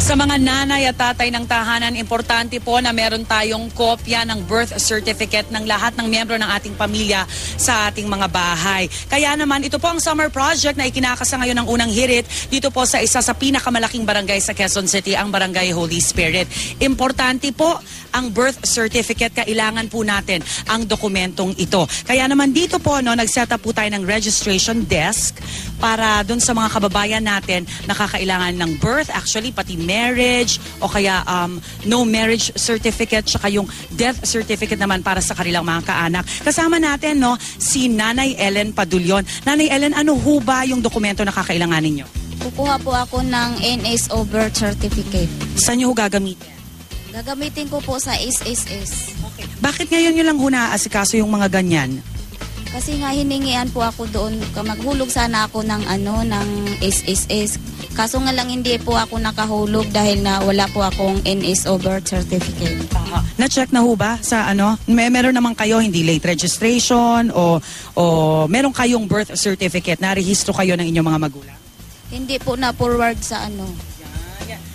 Sa mga nanay at tatay ng tahanan, importante po na meron tayong kopya ng birth certificate ng lahat ng miyembro ng ating pamilya sa ating mga bahay. Kaya naman, ito po ang summer project na ikinakasa ngayon ng unang hirit dito po sa isa sa pinakamalaking barangay sa Quezon City, ang Barangay Holy Spirit. Importante po ang birth certificate. Kailangan po natin ang dokumentong ito. Kaya naman dito po, nag-set up po tayo ng registration desk para dun sa mga kababayan natin na kakailangan ng birth, actually pati marriage o kaya no marriage certificate, tsaka yung death certificate naman para sa kanilang mga kaanak. Kasama natin si Nanay Ellen Padulyon. Nanay Ellen, ano ho ba yung dokumento na kakailanganin nyo? Kukuha po ako ng NSO birth certificate. Saan nyo ho gagamitin? Gagamitin ko po sa SSS. Okay. Bakit ngayon nyo lang ho naaasikaso yung mga ganyan? Kasi nga hiningian po ako doon, maghulog sana ako ng SSS. Kaso nga lang hindi po ako nakahulog dahil na wala po akong NSO birth certificate. Na-check na ho ba sa meron naman kayo hindi late registration o meron kayong birth certificate na rehistro kayo ng inyong mga magulang? Hindi po na-forward sa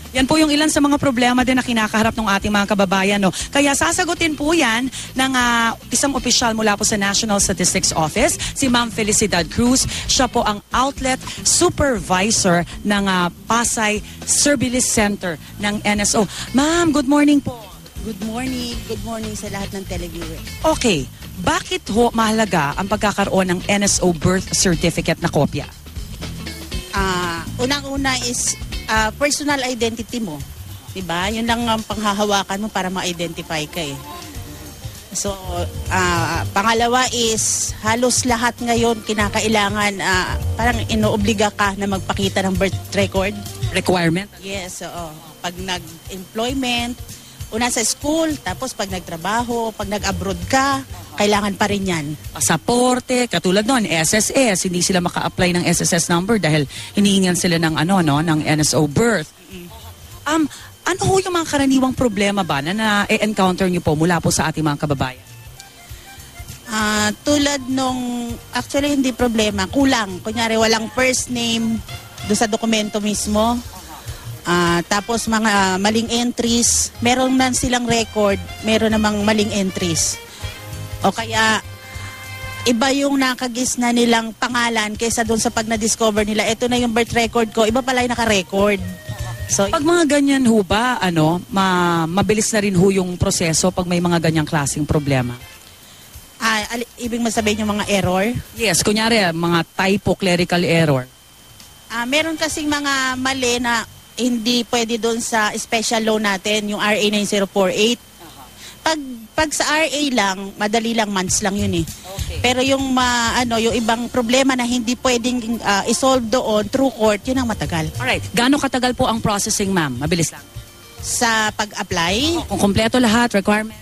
Yan po yung ilan sa mga problema din na kinakaharap ng ating mga kababayan. Kaya sasagutin po yan ng isang opisyal mula po sa National Statistics Office, si Ma'am Felicidad Cruz. Siya po ang outlet supervisor ng Pasay Service Center ng NSO. Ma'am, good morning po. Good morning. Good morning sa lahat ng televiewers. Okay, bakit ho mahalaga ang pagkakaroon ng NSO birth certificate na kopya? Unang-una is personal identity mo. Diba? Yun lang ang panghahawakan mo para ma-identify ka eh. So, pangalawa is halos lahat ngayon kinakailangan, parang inoobliga ka na magpakita ng birth record. Requirement? Yes, oo. Pag nag-employment, una sa school, tapos pag nagtrabaho, pag nag-abroad ka, kailangan pa rin yan. Pasaporte, katulad noon, SSS, hindi sila maka-apply ng SSS number dahil hinihingan sila ng ng NSO birth. Ano ho yung mga karaniwang problema ba na na-encounter niyo po mula po sa ating mga kababayan? Tulad nung, actually hindi problema, kulang. Kunyari walang first name doon sa dokumento mismo. Tapos mga maling entries, meron man silang record, meron namang maling entries. O kaya iba yung nakagis na nilang pangalan kaysa doon sa pag na-discover nila, ito na yung birth record ko, iba pala yung naka-record. So, pag mga ganyan ho ba, mabilis na rin ho yung proseso pag may mga ganyang klaseng problema? Ibig masabihin yung mga error? Yes, kunyari, mga typo, clerical error. Meron kasing mga mali na hindi pwede doon sa special law natin, yung RA 9048. Pag sa RA lang, madali lang, months lang yun eh. Okay. Pero yung yung ibang problema na hindi pwedeng isolve doon through court, yun ang matagal. Alright, gaano katagal po ang processing, ma'am? Mabilis lang. Sa pag-apply? Kung kompleto lahat, requirements?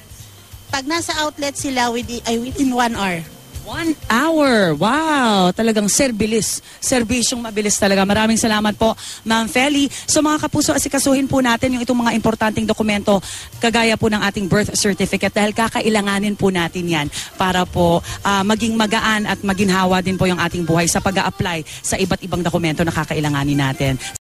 Pag nasa outlet sila within 1 hour. 1 hour. Wow! Talagang serbisyong mabilis talaga. Maraming salamat po, Ma'am Feli. So mga kapuso, asikasuhin po natin yung itong mga importanteng dokumento kagaya po ng ating birth certificate dahil kakailanganin po natin yan para po maging magaan at maginhawa din po yung ating buhay sa pag-a-apply sa iba't ibang dokumento na kakailanganin natin.